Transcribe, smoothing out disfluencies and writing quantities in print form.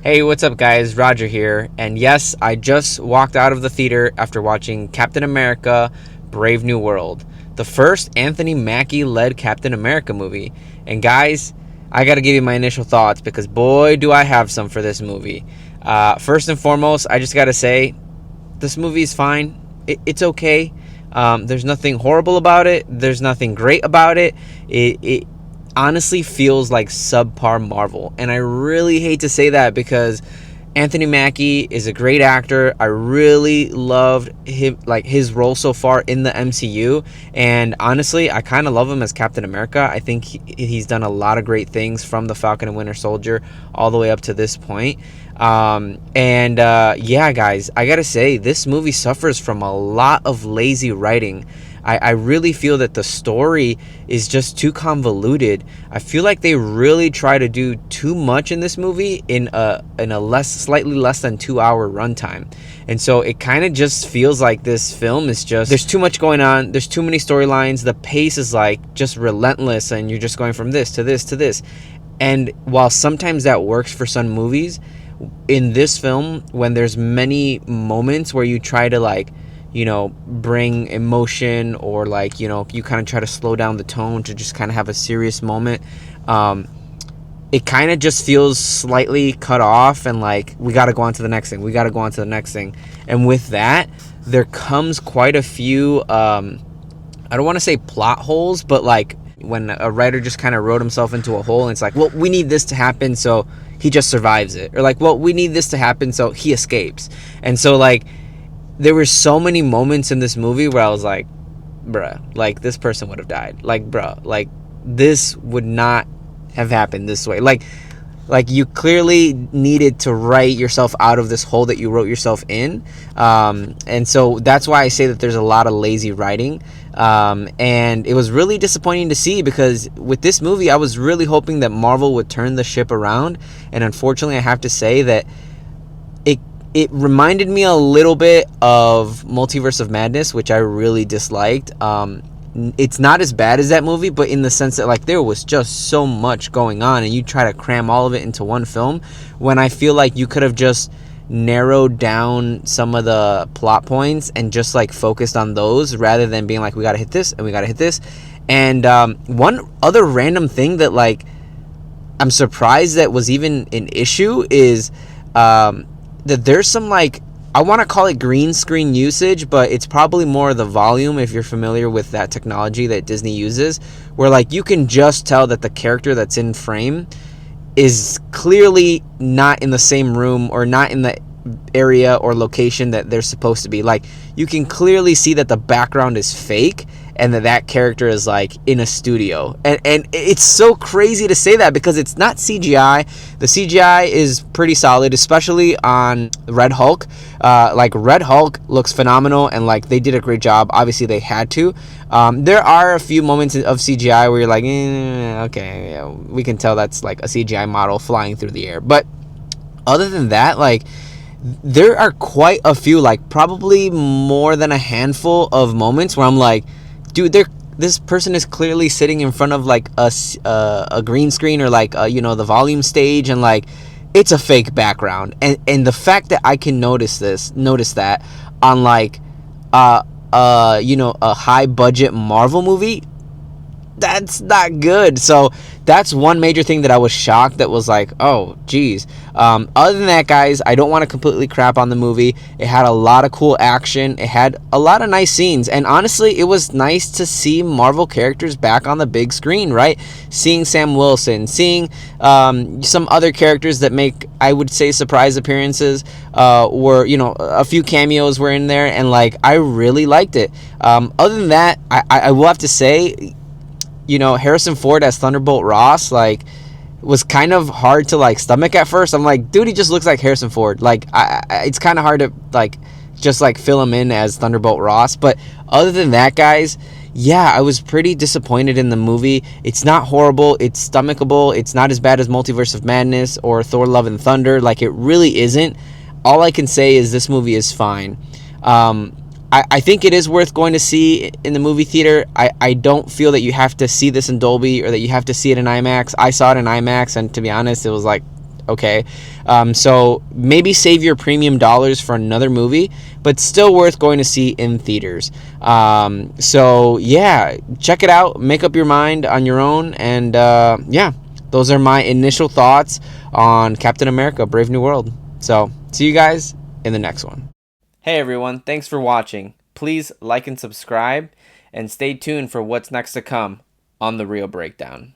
Hey, what's up, guys? Roger here. And yes, I just walked out of the theater after watching Captain America Brave New World, the first Anthony Mackie-led Captain America movie. And guys, I gotta give you my initial thoughts because boy, do I have some for this movie. First and foremost, I just gotta say, this movie is fine. It's okay. There's nothing horrible about it. There's nothing great about it. It honestly feels like subpar Marvel, and I really hate to say that because Anthony Mackie is a great actor. I really loved him, like his role so far in the MCU, and honestly, I kind of love him as Captain America. I think he's done a lot of great things from the Falcon and Winter Soldier all the way up to this point. Yeah, guys, I gotta say this movie suffers from a lot of lazy writing. I really feel that the story is just too convoluted. I feel like they really try to do too much in this movie in a slightly less than 2-hour runtime. And so it kind of just feels like this film is just, there's too much going on. There's too many storylines. The pace is like just relentless and you're just going from this to this to this. And while sometimes that works for some movies, in this film, when there's many moments where you try to bring emotion or you kind of try to slow down the tone to just kind of have a serious moment, it kind of just feels slightly cut off and like we got to go on to the next thing. And with that, there comes quite a few I don't want to say plot holes, but like when a writer just kind of wrote himself into a hole and it's like, well, we need this to happen, so he just survives it, or like, well, we need this to happen, so he escapes. And so like there were so many moments in this movie where I was like, bruh, like this person would have died. Like, bruh, like this would not have happened this way. Like you clearly needed to write yourself out of this hole that you wrote yourself in. And so that's why I say that there's a lot of lazy writing. And it was really disappointing to see because with this movie, I was really hoping that Marvel would turn the ship around. And unfortunately, I have to say that it reminded me a little bit of Multiverse of Madness, which I really disliked. It's not as bad as that movie, but in the sense that like there was just so much going on and you try to cram all of it into one film when I feel like you could have just narrowed down some of the plot points and just like focused on those rather than being like, we gotta hit this and we gotta hit this. And one other random thing that like I'm surprised that was even an issue is that there's some like, I want to call it green screen usage, but it's probably more the volume if you're familiar with that technology that Disney uses, where like you can just tell that the character that's in frame is clearly not in the same room or not in the area or location that they're supposed to be. Like you can clearly see that the background is fake and that character is like in a studio, and it's so crazy to say that because it's not CGI. The CGI is pretty solid, especially on Red Hulk. Like Red Hulk looks phenomenal and like they did a great job. Obviously they had to. There are a few moments of CGI where you're like, okay, yeah, we can tell that's like a CGI model flying through the air, but other than that, like there are quite a few, like probably more than a handful of moments where I'm like, dude, this person is clearly sitting in front of like a green screen or like the volume stage, and like it's a fake background. And the fact that I can notice that on like a high budget Marvel movie, that's not good. So that's one major thing that I was shocked that was like, oh geez. Other than that, guys, I don't want to completely crap on the movie. It had a lot of cool action, it had a lot of nice scenes, and honestly it was nice to see Marvel characters back on the big screen, right? Seeing Sam Wilson, seeing some other characters that make, I would say, surprise appearances, were a few cameos were in there, and like I really liked it. Other than that, I will have to say, Harrison Ford as Thunderbolt Ross, like, was kind of hard to like stomach at first. I'm like, dude, he just looks like Harrison Ford. Like, it's kind of hard to like just like fill him in as Thunderbolt Ross. But other than that, guys, yeah, I was pretty disappointed in the movie. It's not horrible. It's stomachable. It's not as bad as Multiverse of Madness or Thor: Love and Thunder. Like, it really isn't. All I can say is this movie is fine. I think it is worth going to see in the movie theater. I don't feel that you have to see this in Dolby or that you have to see it in IMAX. I saw it in IMAX, and to be honest, it was like okay? So maybe save your premium dollars for another movie, but still worth going to see in theaters. So yeah, check it out, make up your mind on your own, and yeah, those are my initial thoughts on Captain America Brave New World. So see you guys in the next one. Hey everyone, thanks for watching. Please like and subscribe, and stay tuned for what's next to come on the Real Breakdown.